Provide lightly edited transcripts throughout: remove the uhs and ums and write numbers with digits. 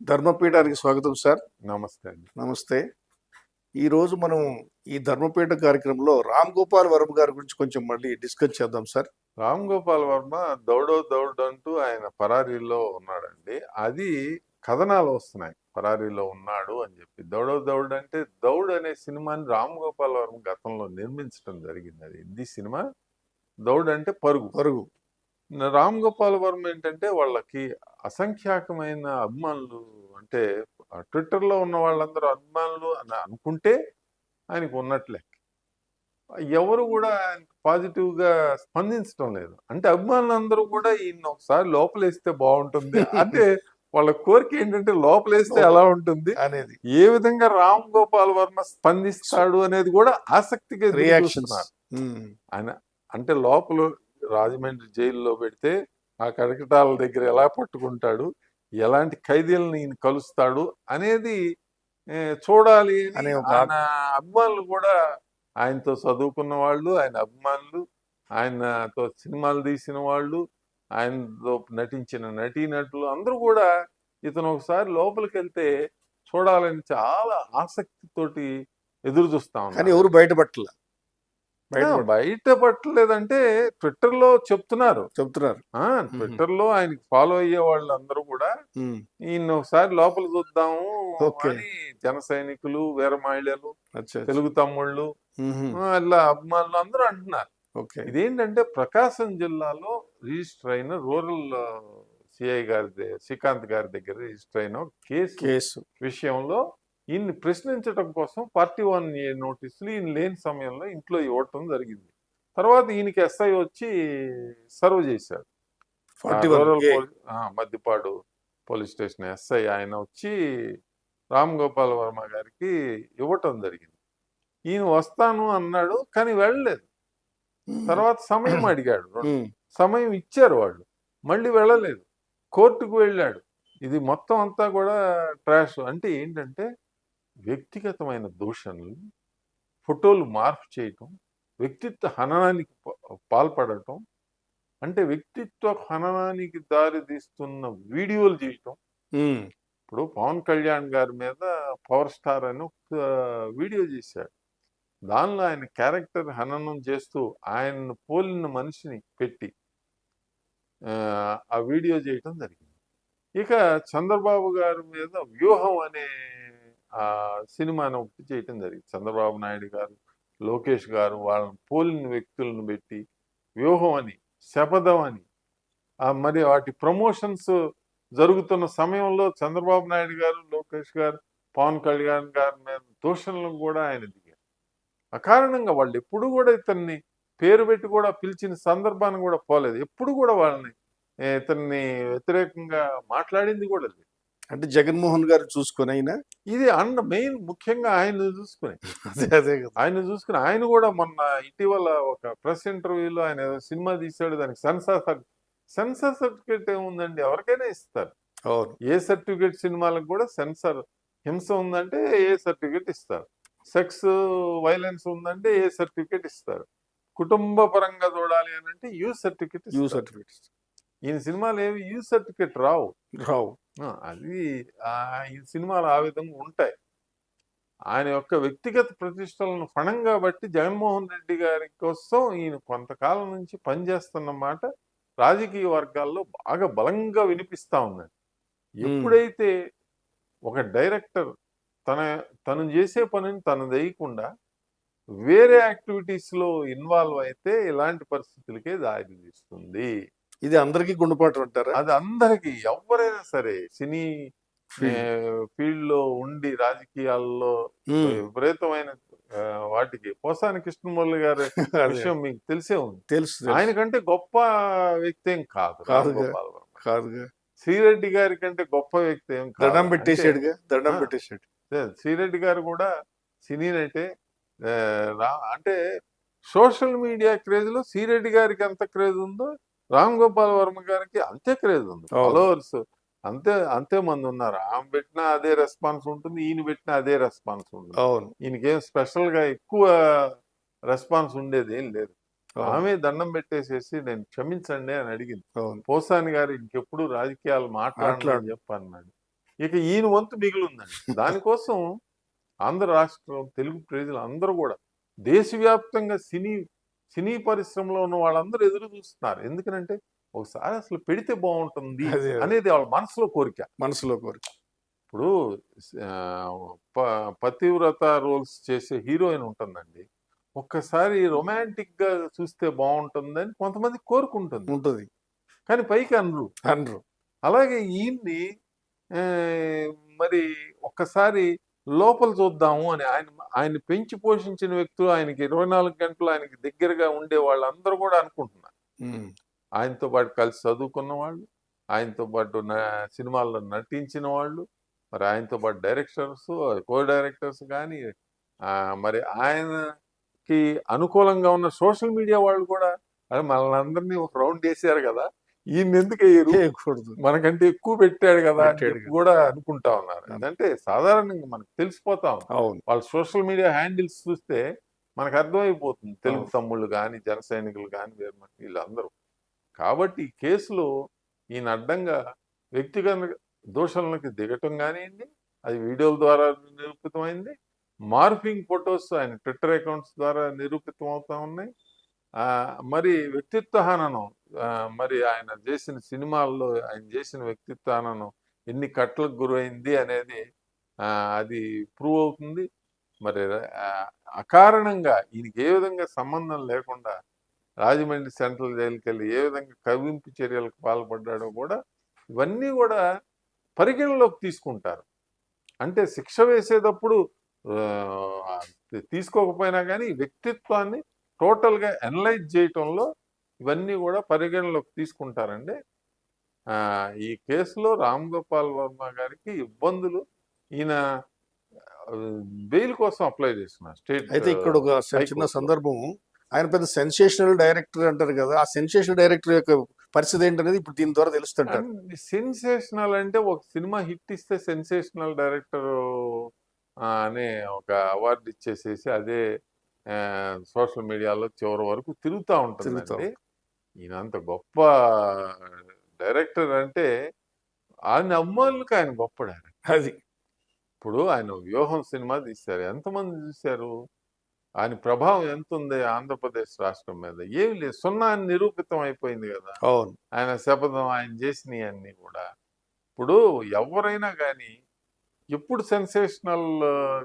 ధర్మపీఠానికి స్వాగతం సార్. నమస్తే అండి. నమస్తే. ఈరోజు మనం ఈ ధర్మపీఠ కార్యక్రమంలో రామ్ గోపాల్ వర్మ గారి గురించి కొంచెం మళ్ళీ డిస్కస్ చేద్దాం సార్. రామ్ గోపాల్ వర్మ దౌడో దౌడ్ అంటూ ఆయన పరారీలో ఉన్నాడండి. అది కథనాలు వస్తున్నాయి, పరారీలో ఉన్నాడు అని చెప్పి. దౌడో దౌడ్ అంటే దౌడ్ అనే సినిమాని రామ్ గోపాల్ వర్మ గతంలో నిర్మించడం జరిగింది. అది హిందీ సినిమా. దౌడ్ అంటే పరుగు. పరుగు. రామ్ గోపాల్ వర్మ ఏంటంటే వాళ్ళకి అసంఖ్యాకమైన అభిమానులు, అంటే ట్విట్టర్లో ఉన్న వాళ్ళందరూ అభిమానులు అని అనుకుంటే ఆయనకు ఉన్నట్లే. ఎవరు కూడా పాజిటివ్ గా స్పందించడం లేదు. అంటే అభిమానులందరూ కూడా ఈయన ఒకసారి లోపలేస్తే బాగుంటుంది అంటే వాళ్ళ కోరిక ఏంటంటే లోపలేస్తే ఎలా ఉంటుంది అనేది, ఏ విధంగా రామ్ గోపాల్ వర్మ స్పందిస్తాడు అనేది కూడా ఆసక్తిగా రియాక్షన్స్ ఆయన. అంటే లోపల రాజమండ్రి జైల్లో పెడితే ఆ కటకటాల దగ్గర ఎలా పట్టుకుంటాడు, ఎలాంటి ఖైదీలను ఈయన కలుస్తాడు అనేది చూడాలి అని ఆయన అభిమానులు కూడా, ఆయనతో చదువుకున్న వాళ్ళు, ఆయన అభిమానులు, ఆయనతో సినిమాలు తీసిన వాళ్ళు, ఆయనతో నటించిన నటీనటులు అందరూ కూడా ఇతను ఒకసారి లోపలికి వెళ్తే చూడాలని చాలా ఆసక్తితోటి ఎదురు చూస్తా ఉన్నారు. కానీ ఎవరు బయటపట్టలేదంటే ట్విట్టర్ లో చెప్తున్నారు. ట్విట్టర్ లో ఆయనకి ఫాలో అయ్యే వాళ్ళందరూ కూడా ఈయన ఒకసారి లోపల చూద్దాము అని జన సైనికులు, వీర మహిళలు, తెలుగు తమ్ముళ్ళు, ఇలా అభిమానులు అందరూ అంటున్నారు. ఇదేంటంటే ప్రకాశం జిల్లాలో రిజిస్టర్ అయిన రూరల్ సిఐ గారి, శ్రీకాంత్ గారి దగ్గర రిజిస్టర్ అయిన కేసు విషయంలో ఈయన్ని ప్రశ్నించడం కోసం 41A నోటీసులు ఈయన లేని సమయంలో ఇంట్లో ఇవ్వటం జరిగింది. తర్వాత ఈయనకి ఎస్ఐ వచ్చి సర్వ్ చేశాడు. మద్దిపాడు పోలీస్ స్టేషన్ ఎస్ఐ ఆయన వచ్చి రామ్ గోపాల్ వర్మ గారికి ఇవ్వటం జరిగింది. ఈయన వస్తాను అన్నాడు కానీ వెళ్ళలేదు. తర్వాత సమయం అడిగాడు, సమయం ఇచ్చారు వాళ్ళు, మళ్ళీ వెళ్ళలేదు. కోర్టుకు వెళ్ళాడు. ఇది మొత్తం అంతా కూడా ట్రాష్. అంటే ఏంటంటే వ్యక్తిగతమైన దూషణలు, ఫోటోలు మార్పు చేయటం, వ్యక్తిత్వ హననానికి పాల్పడటం, అంటే వ్యక్తిత్వ హననానికి దారి తీస్తున్న వీడియోలు చేయటం. ఇప్పుడు పవన్ కళ్యాణ్ గారి మీద పవర్ స్టార్ అని ఒక వీడియో చేశాడు. దానిలో ఆయన క్యారెక్టర్ హననం చేస్తూ ఆయన్ను పోలిన మనిషిని పెట్టి ఆ వీడియో చేయటం జరిగింది. ఇక చంద్రబాబు గారి మీద వ్యూహం అనే ఆ సినిమాను ఒకటి చేయటం జరిగింది. చంద్రబాబు నాయుడు గారు, లోకేష్ గారు వాళ్ళని పోలిన వ్యక్తులను పెట్టి వ్యూహం అని, శపథం అని, మరి వాటి ప్రమోషన్స్ జరుగుతున్న సమయంలో చంద్రబాబు నాయుడు గారు, లోకేష్ గారు, పవన్ కళ్యాణ్ గారి మీద దూషణలను కూడా ఆయన దిగారు. అకారణంగా వాళ్ళు ఎప్పుడు కూడా ఇతన్ని పేరు పెట్టి కూడా పిలిచిన సందర్భాన్ని కూడా పోలేదు. ఎప్పుడు కూడా వాళ్ళని ఇతన్ని వ్యతిరేకంగా మాట్లాడింది కూడా లేదు. అంటే జగన్మోహన్ గారు చూసుకుని అయినా ఇది మెయిన్ ముఖ్యంగా ఆయన చూసుకుని ఆయన కూడా మొన్న ఇటీవల ఒక ప్రెస్ ఇంటర్వ్యూలో ఆయన సినిమా తీశాడు, దానికి సెన్సార్ సర్టిఫికేట్ ఏముందండి, ఎవరికైనా ఇస్తారు. ఏ సర్టిఫికేట్ సినిమాలకు కూడా సెన్సార్, హింస ఉందంటే ఏ సర్టిఫికేట్ ఇస్తారు, సెక్స్ వైలెన్స్ ఉందంటే ఏ సర్టిఫికేట్ ఇస్తారు, కుటుంబ పరంగా చూడాలి అని అంటే యూ సర్టిఫికేట్. ఈయన సినిమాలు ఏవి యూ సర్టిఫికేట్ రావు. అది ఈ సినిమాలు ఆ విధంగా ఉంటాయి. ఆయన యొక్క వ్యక్తిగత ప్రతిష్టలను ఫణంగా బట్టి జగన్మోహన్ రెడ్డి గారి కోసం ఈయన కొంతకాలం నుంచి పనిచేస్తున్న మాట రాజకీయ వర్గాల్లో బాగా బలంగా వినిపిస్తా ఉందండి. ఎప్పుడైతే ఒక డైరెక్టర్ తను చేసే పనిని తను వేయకుండా వేరే యాక్టివిటీస్ లో ఇన్వాల్వ్ అయితే ఇలాంటి పరిస్థితులకే దారి తీస్తుంది. ఇది అందరికీ గుండెపాటు అంటారా? అది అందరికి, ఎవరైనా సరే సినీ ఫీల్డ్ లో ఉండి రాజకీయాల్లో విపరీతమైన వాటికి, పోసాని కృష్ణమురళి గారి విషయం మీకు తెలిసే ఉంది. తెలుసు. ఆయనకంటే గొప్ప వ్యక్తి ఏం కాదు శ్రీరెడ్డి గారి కంటే గొప్ప వ్యక్తి ఏం కాదు. దండం పెట్టేసాడు. శ్రీరెడ్డి గారు కూడా సినీ నటే. అంటే సోషల్ మీడియా క్రేజ్ లో శ్రీరెడ్డి గారికి ఎంత క్రేజ్ ఉందో రామ్ గోపాల్ వర్మ గారికి అంతే క్రేజ్ ఉంది. ఫాలోవర్స్ అంతే మంది ఉన్నారు. ఆమె పెట్టినా అదే రెస్పాన్స్ ఉంటుంది, ఈయన పెట్టినా అదే రెస్పాన్స్ ఉంటుంది. ఈయనకేం స్పెషల్ గా ఎక్కువ రెస్పాన్స్ ఉండేది ఏం లేదు. ఆమె దండం పెట్టేసేసి నేను క్షమించండి అని అడిగింది. పోసాని గారు ఇంకెప్పుడు రాజకీయాలు మాట్లాడని చెప్పన్నాడు. ఇక ఈయన వంతు మిగిలిందండి. దానికోసం ఆంధ్ర రాష్ట్రం తెలుగు ప్రజలు అందరూ కూడా దేశవ్యాప్తంగా సినీ పరిశ్రమలో ఉన్న వాళ్ళందరూ ఎదురు చూస్తున్నారు. ఎందుకనంటే ఒకసారి అసలు పెడితే బాగుంటుంది అదే అనేది వాళ్ళ మనసులో కోరిక. మనసులో కోరిక. ఇప్పుడు పతివ్రత రోల్స్ చేసే హీరోయిన్ ఉంటుందండి. ఒక్కసారి రొమాంటిక్ గా చూస్తే బాగుంటుందని కొంతమంది కోరుకుంటుంది. ఉంటుంది. కానీ పైకి అనరు. అనరు. అలాగే ఈయన్ని ఆ, మరి ఒక్కసారి లోపల చూద్దాము అని ఆయన పెంచి పోషించిన వ్యక్తులు, ఆయనకి 24 గంటలు ఆయనకి దగ్గరగా ఉండే వాళ్ళందరూ కూడా అనుకుంటున్నారు. ఉమ్. ఆయనతో పాటు కలిసి చదువుకున్న వాళ్ళు, ఆయనతో పాటు సినిమాల్లో నటించిన వాళ్ళు, మరి ఆయనతో పాటు డైరెక్టర్స్, కో డైరెక్టర్స్ కానీ, మరి ఆయనకి అనుకూలంగా ఉన్న సోషల్ మీడియా వాళ్ళు కూడా అరే మనల్ని ఒక రౌండ్ వేసారు కదా, ఈయన ఎందుకు వేయరు, చేయకూడదు. మనకంటే ఎక్కువ పెట్టాడు కదా అని పెట్టాడు చెప్పి కూడా అనుకుంటా ఉన్నారు. అదంటే సాధారణంగా మనకు తెలిసిపోతా ఉంది. అవును. వాళ్ళ సోషల్ మీడియా హ్యాండిల్స్ చూస్తే మనకు అర్థమైపోతుంది. తెలుగు అవును. తమ్ముళ్ళు కానీ, జన సైనికులు కానీ, వీళ్ళందరూ. కాబట్టి ఈ కేసులో ఈయన అడ్డంగా వ్యక్తిగత దూషణలకు దిగటం కానివ్వండి, అది వీడియోల ద్వారా నిరూపితమైంది. మార్ఫింగ్ ఫొటోస్ ఆయన ట్విట్టర్ అకౌంట్స్ ద్వారా నిరూపితం అవుతా ఉన్నాయి. మరి వ్యక్తిత్వ హననం, మరి ఆయన చేసిన సినిమాల్లో ఆయన చేసిన వ్యక్తిత్వ హననం ఎన్ని కట్లకు గురైంది అనేది అది ప్రూవ్ అవుతుంది. మరి అకారణంగా ఈయనకి ఏ విధంగా సంబంధం లేకుండా రాజమండ్రి సెంట్రల్ జైలుకి వెళ్ళి ఏ విధంగా కవ్వింపు చర్యలకు పాల్పడ్డాడో కూడా ఇవన్నీ కూడా పరిగణలోకి తీసుకుంటారు. అంటే శిక్ష వేసేటప్పుడు తీసుకోకపోయినా కానీ వ్యక్తిత్వాన్ని టోటల్గా అనలైజ్ చేయటంలో ఇవన్నీ కూడా పరిగణలోకి తీసుకుంటారండి. ఈ కేసులో రామ్ గోపాల్ వర్మ గారికి ఇబ్బందులు, ఈయన బెయిల్ కోసం అప్లై చేస్తున్నారు స్టేట్. అయితే ఇక్కడ ఒక చిన్న సందర్భం, ఆయన పెద్ద సెన్సేషనల్ డైరెక్టర్ అంటారు కదా, ఆ సెన్సేషనల్ డైరెక్టర్ యొక్క పరిస్థితి ఏంటనేది ఇప్పుడు దీని ద్వారా తెలుస్తుంటారు. సెన్సేషనల్ అంటే ఒక సినిమా హిట్ ఇస్తే సెన్సేషనల్ డైరెక్టర్ అనే ఒక అవార్డు ఇచ్చేసేసి అదే సోషల్ మీడియాలో చివరి వరకు తిరుగుతూ ఉంటుందండి. ఈయన అంత గొప్ప డైరెక్టర్ అంటే ఆయన అమ్మాయిలకు ఆయన గొప్ప డైరెక్టర్. అది ఇప్పుడు ఆయన వ్యూహం సినిమా తీశారు, ఎంతమంది చూశారు? ఆయన ప్రభావం ఎంత ఉంది ఆంధ్రప్రదేశ్ రాష్ట్రం మీద? ఏమి లేదు, సున్నా అని నిరూపితం అయిపోయింది కదా. అవును. ఆయన శపథం, ఆయన చేసినవి అన్ని కూడా. ఇప్పుడు ఎవరైనా కానీ ఎప్పుడు సెన్సేషనల్,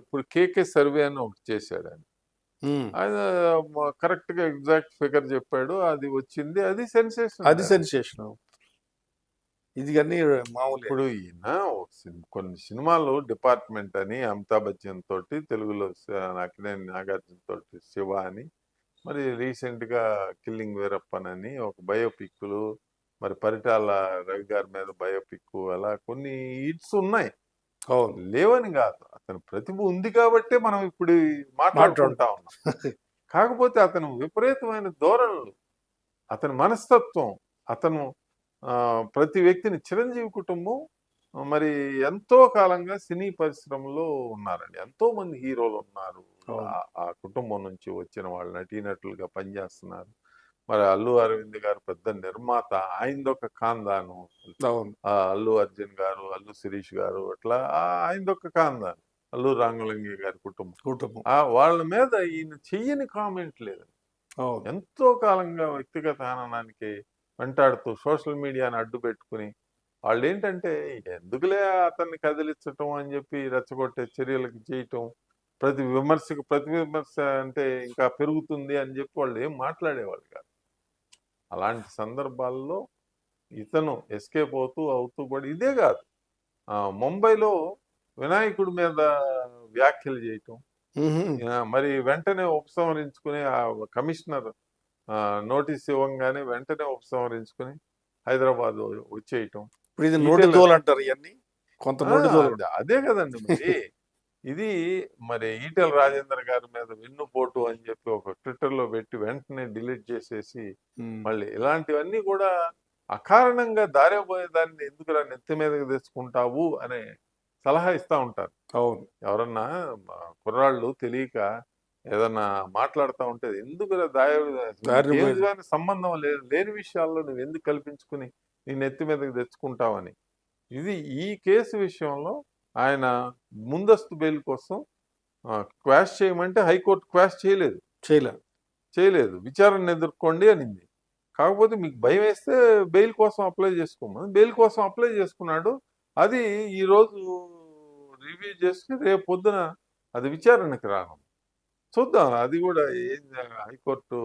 ఇప్పుడు కేకే సర్వే అని ఒకటి చేశాడు ఆయన. ఆయన కరెక్ట్ గా ఎగ్జాక్ట్ ఫిగర్ చెప్పాడు, అది వచ్చింది, అది సెన్సేషన్. అది సెన్సేషన్. ఇది అన్ని మామూలు. ఇప్పుడు ఈయన కొన్ని సినిమాలు డిపార్ట్మెంట్ అని అమితాబ్ బచ్చన్ తోటి, తెలుగులో అక్కినేని నాగార్జున తోటి శివ అని, మరి రీసెంట్ గా కిల్లింగ్ వీరప్పన్ అని ఒక బయోపిక్లు, మరి పరిటాల రవి గారి మీద బయోపిక్, అలా కొన్ని హిట్స్ ఉన్నాయి. లేవని కాదు, అతని ప్రతిభ ఉంది కాబట్టే మనం ఇప్పుడు మాట్లాడుకుంటా ఉన్నాం. కాకపోతే అతను విపరీతమైన ధోరణులు, అతని మనస్తత్వం, అతను ప్రతి వ్యక్తిని, చిరంజీవి కుటుంబం మరి ఎంతో కాలంగా సినీ పరిశ్రమలో ఉన్నారండి. ఎంతో మంది హీరోలు ఉన్నారు ఆ కుటుంబం నుంచి వచ్చిన వాళ్ళు, నటీనటులుగా పనిచేస్తున్నారు. మరి అల్లు అరవింద్ గారు పెద్ద నిర్మాత, ఆయనదొక ఖాందాను. అల్లు అర్జున్ గారు, అల్లు శిరీష్ గారు, అట్లా ఆయనదొక ఖాందాను. అల్లు రాంగులంగి గారి కుటుంబం. వాళ్ళ మీద ఈయన చెయ్యని కామెంట్ లేదు. ఎంతో కాలంగా వ్యక్తిగత హననానికి వెంటాడుతూ సోషల్ మీడియాని అడ్డు పెట్టుకుని వాళ్ళు ఏంటంటే ఎందుకులే అతన్ని కదిలించటం అని చెప్పి రెచ్చగొట్టే చర్యలకు చేయటం, ప్రతి విమర్శ అంటే ఇంకా పెరుగుతుంది అని చెప్పి వాళ్ళు ఏం మాట్లాడేవాళ్ళు కాదు. అలాంటి సందర్భాల్లో ఇతను ఎస్కేప్ అవుతూ కూడా ఇదే కాదు, ముంబైలో వినాయకుడి మీద వ్యాఖ్యలు చేయటం, మరి వెంటనే ఉపసంహరించుకుని ఆ కమిషనర్ నోటీస్ ఇవ్వగానే వెంటనే ఉపసంహరించుకుని హైదరాబాద్ వచ్చేయటం. అంటారు ఇవన్నీ కొంత. అదే కదండి మరి. ఇది మరి ఈటెల రాజేందర్ గారి మీద వెన్నుపోటు అని చెప్పి ఒక ట్విట్టర్ లో పెట్టి వెంటనే డిలీట్ చేసేసి, మళ్ళీ ఇలాంటివన్నీ కూడా అకారణంగా దారిపోయే దాన్ని ఎందుకురా నెత్తి మీదకి తెచ్చుకుంటావు అనే సలహా ఇస్తా ఉంటారు. అవును. ఎవరన్నా కుర్రాళ్ళు తెలియక ఏదన్నా మాట్లాడుతూ ఉంటే ఎందుకు సంబంధం లేని విషయాల్లో నువ్వు ఎందుకు కల్పించుకుని నీ నెత్తి మీదకి తెచ్చుకుంటావని ఇది ఈ కేసు విషయంలో ఆయన ముందస్తు బెయిల్ కోసం క్వాష్ చేయమంటే హైకోర్టు క్వాష్ చేయలేదు. చేయలే. విచారణ ఎదుర్కోండి అనింది. కాకపోతే మీకు భయం వేస్తే బెయిల్ కోసం అప్లై చేసుకోమని బెయిల్ కోసం అప్లై చేసుకున్నాడు. అది ఈరోజు రివ్యూ చేసి రేపు పొద్దున అది విచారణకి రానుంది. చూద్దాం అది కూడా ఏం హైకోర్టు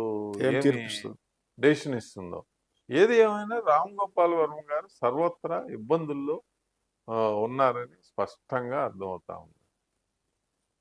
ఏం ఏమి తీర్పిస్తుంది? డెసిషన్ ఇస్తుందో. ఏది ఏమైనా రామ్ గోపాల్ వర్మ గారు సర్వత్రా ఇబ్బందుల్లో ఉన్నారని స్పష్టంగా అర్థమవుతా ఉంది.